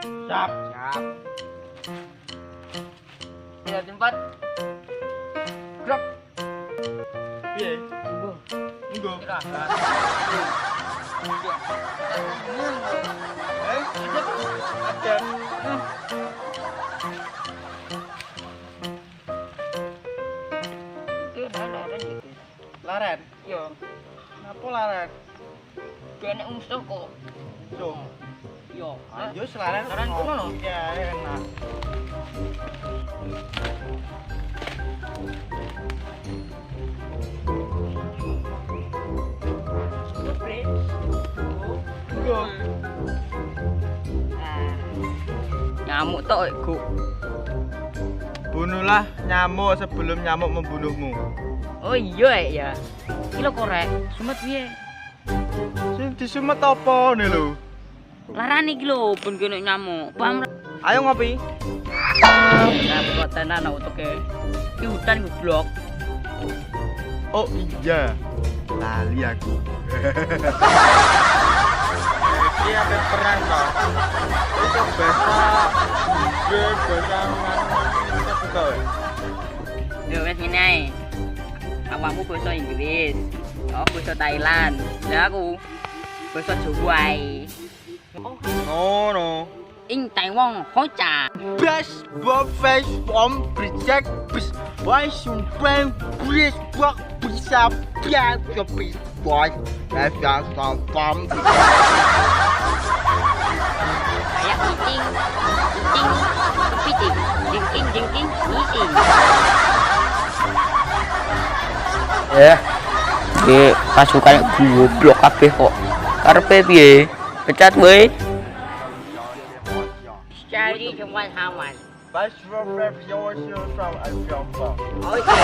Siap. Siap. Tidak tempat. Gerak. Piye? Enggo. Enggo. Istirahat. Ada. Oke, laren gitu. Laren. Yo, Napa laren? kene musuh kok. Yo. Yo, Ayo laren. Laren kuno lho. Ya, enak. Enggo. Nyamuk tok iku. Bunuhlah nyamuk sebelum nyamuk membunuhmu. Oh iya ya. Iki lho korek. Sumet piye? Sing disumet apa nih lho? Larane iki lho ben kene nyamuk. Paham? Ayo ngopi. Nah, buat tenan utuke. Iki hutan goblok. Oh iya. Lali aku. Iki apa perang toh? Itu bahasa kita buka. Yo wis ngene ae. Awakmu basa Inggris, aku basa Thailand. Lah aku basa Jawa ae. No no. Ing Taiwan ho cha. Best buffet from project bis boy sumpah bis buat bisa biar kopi boy saya sampam Kayak meeting, kepiting, jengking, meeting. Di pasukan goblok kabeh kok. Karepe piye? Pecat weh. Cari cuma hawan. best buffet from Alpha. Oh iya.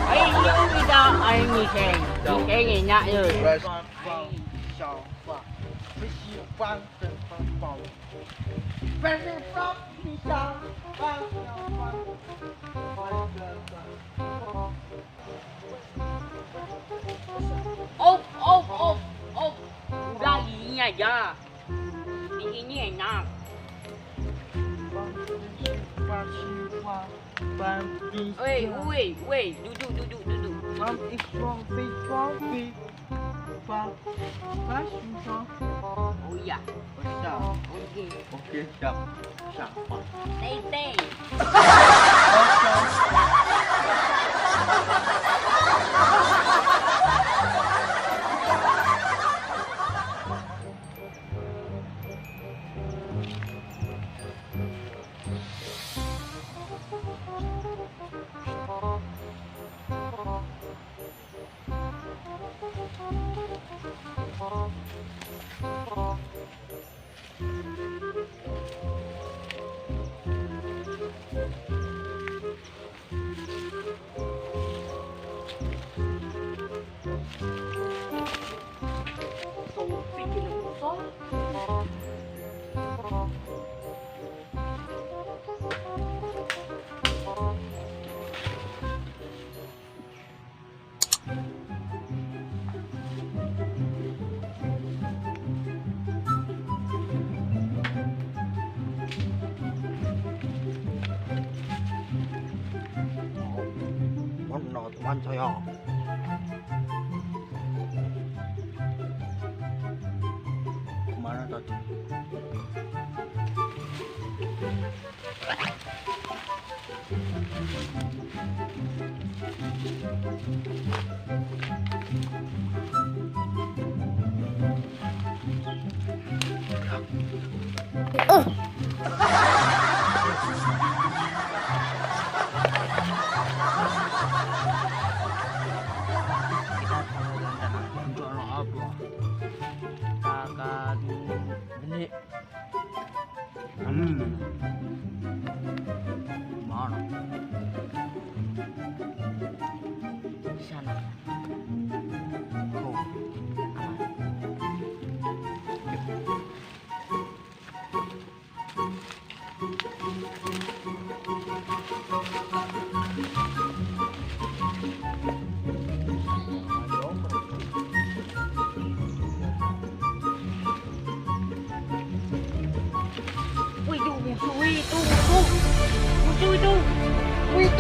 Ai yêu bây giờ ai nghỉ Seng, Seng nghỉ nhạ rồi. Best buffet Alpha. Besi bang tempang. Best buffet bisa bang. Op. Udah gini aja. Ini enak. Woi, duduk. Oh iya. Oke, siap. Teh. Mana teman saya? Kemana tadi?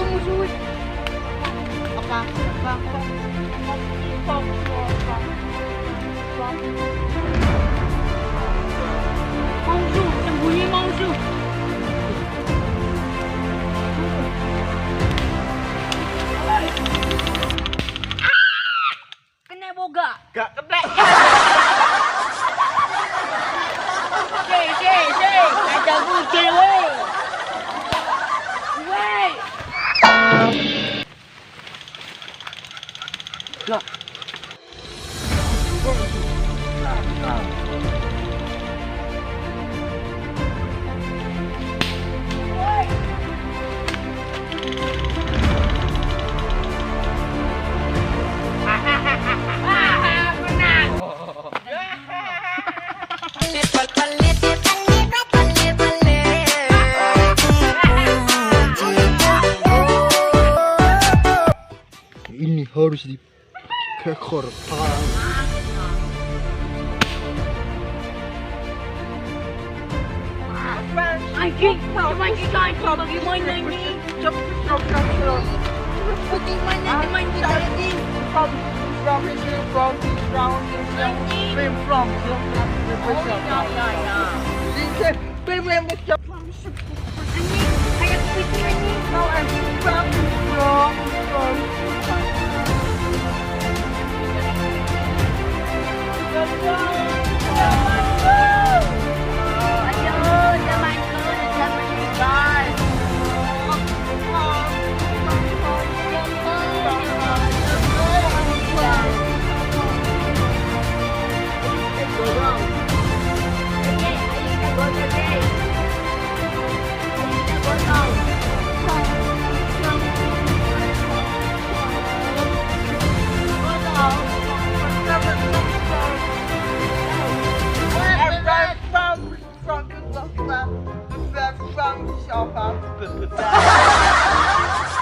musuh. Apa? Musuh, sembunyi musuh. Kena boga. Gak kena. Sey, ada bujel weh. Weh. Gak. Ini harus dikekor. Anjing, bagaimana ini? Bagaimana teman kita ini? Anjing, kayak kepiting anjing.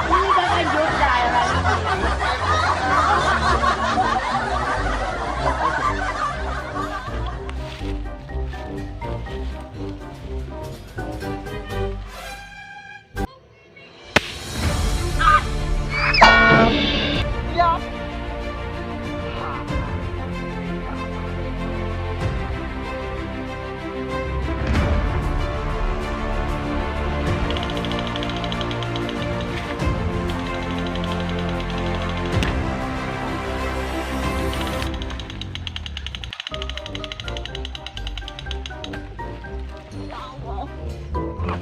Ini kakak Jogja ya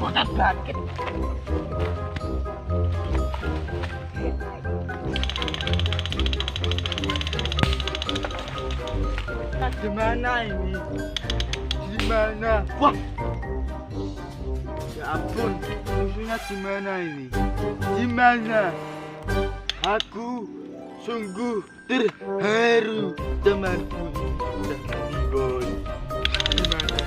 Potat bangkit. Di mana ini? Di mana? Wah. Ya ampun, musuhnya di mana ini? Di mana? Aku sungguh terharu temanku. Boy. Di mana?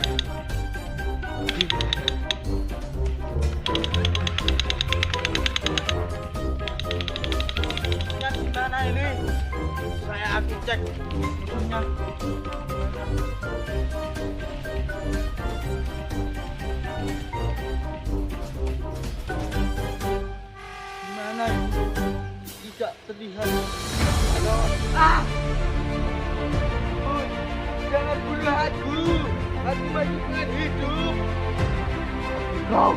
Di mana ini? Saya akan cek musuhnya. Mana ini? Tidak terlihat. Halo. Oh, jangan bunuh aku. Aku masih ingin hidup. Kau.